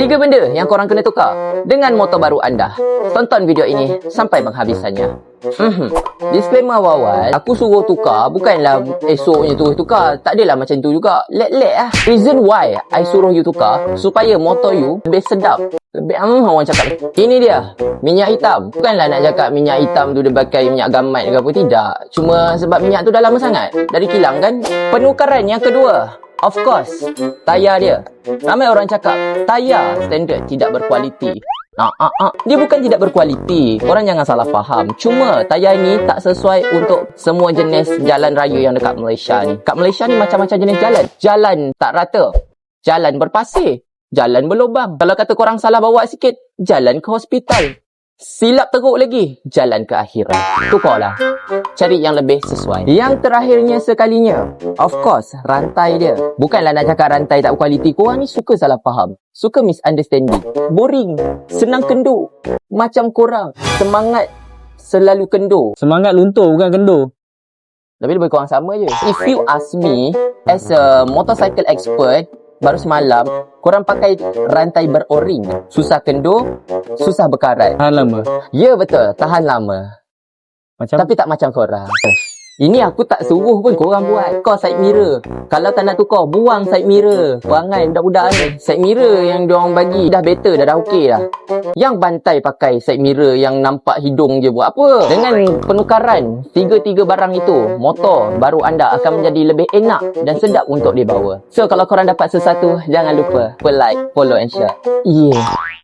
3 benda yang korang kena tukar dengan motor baru anda. Tonton video ini sampai menghabisannya. Disclaimer awal, aku suruh tukar bukanlah esoknya tu tukar. Tak adalah macam tu juga. Let lah. Reason why I suruh you tukar, supaya motor you lebih sedap. Lebih orang cakap. Ini dia, minyak hitam. Bukanlah nak cakap minyak hitam tu dia pakai minyak gamat ke apa. Tidak. Cuma sebab minyak tu dah lama sangat dari kilang kan. Penukaran yang kedua, of course, tayar dia. Ramai orang cakap tayar standard tidak berkualiti. Dia bukan tidak berkualiti. Korang jangan salah faham. Cuma tayar ni tak sesuai untuk semua jenis jalan raya yang dekat Malaysia ni. Kat Malaysia ni macam-macam jenis jalan. Jalan tak rata, jalan berpasir, jalan berlubang. Kalau kata korang salah bawa sikit, jalan ke hospital. Silap teruk lagi, jalan ke akhirat. Tukarlah, cari yang lebih sesuai. Yang terakhirnya sekalinya, of course, rantai dia. Bukanlah nak cakap rantai tak berkualiti. Korang ni suka salah faham, suka misunderstanding, boring, senang kendur. Macam korang semangat selalu kendur. Semangat luntur bukan kendur. Tapi lebih kurang sama je. If you ask me, as a motorcycle expert, baru semalam korang pakai rantai ber-o-ring, susah kendur, susah berkarat. Tahan lama. Ya betul, tahan lama. Tapi tak macam korang. Ini aku tak suruh pun korang buat. Kau side mirror, kalau tak nak tukar, buang side mirror. Perangai budak-budak ni. Side mirror yang diorang bagi dah better, dah okey dah. Yang bantai pakai side mirror yang nampak hidung je buat apa? Dengan penukaran 3 barang itu, motor baru anda akan menjadi lebih enak dan sedap untuk dibawa. So kalau korang dapat sesuatu, jangan lupa like, follow and share. Yeah.